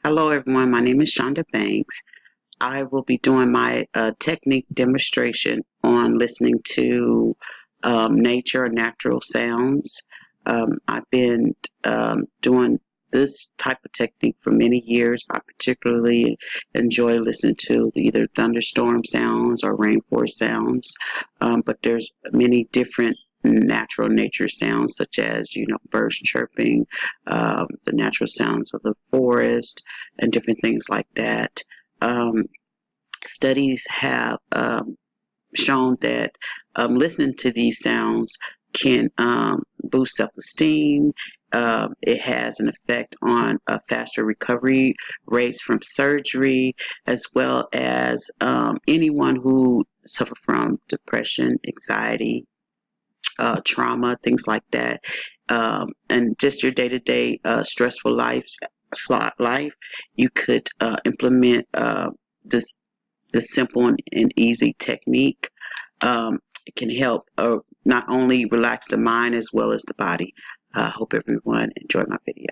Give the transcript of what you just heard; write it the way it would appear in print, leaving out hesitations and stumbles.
Hello, everyone. My name is Shonda Banks. I will be doing my technique demonstration on listening to nature, natural sounds. I've been doing this type of technique for many years. I particularly enjoy listening to either thunderstorm sounds or rainforest sounds, but there's many different natural nature sounds such as birds chirping, the natural sounds of the forest, and different things like that. um, Studies have shown that listening to these sounds can boost self-esteem. It has an effect on faster recovery rates from surgery, as well as anyone who suffer from depression, anxiety, trauma, things like that, and just your day-to-day stressful life. You could implement this simple and easy technique. It can help not only relax the mind as well as the body. I hope everyone enjoyed my video.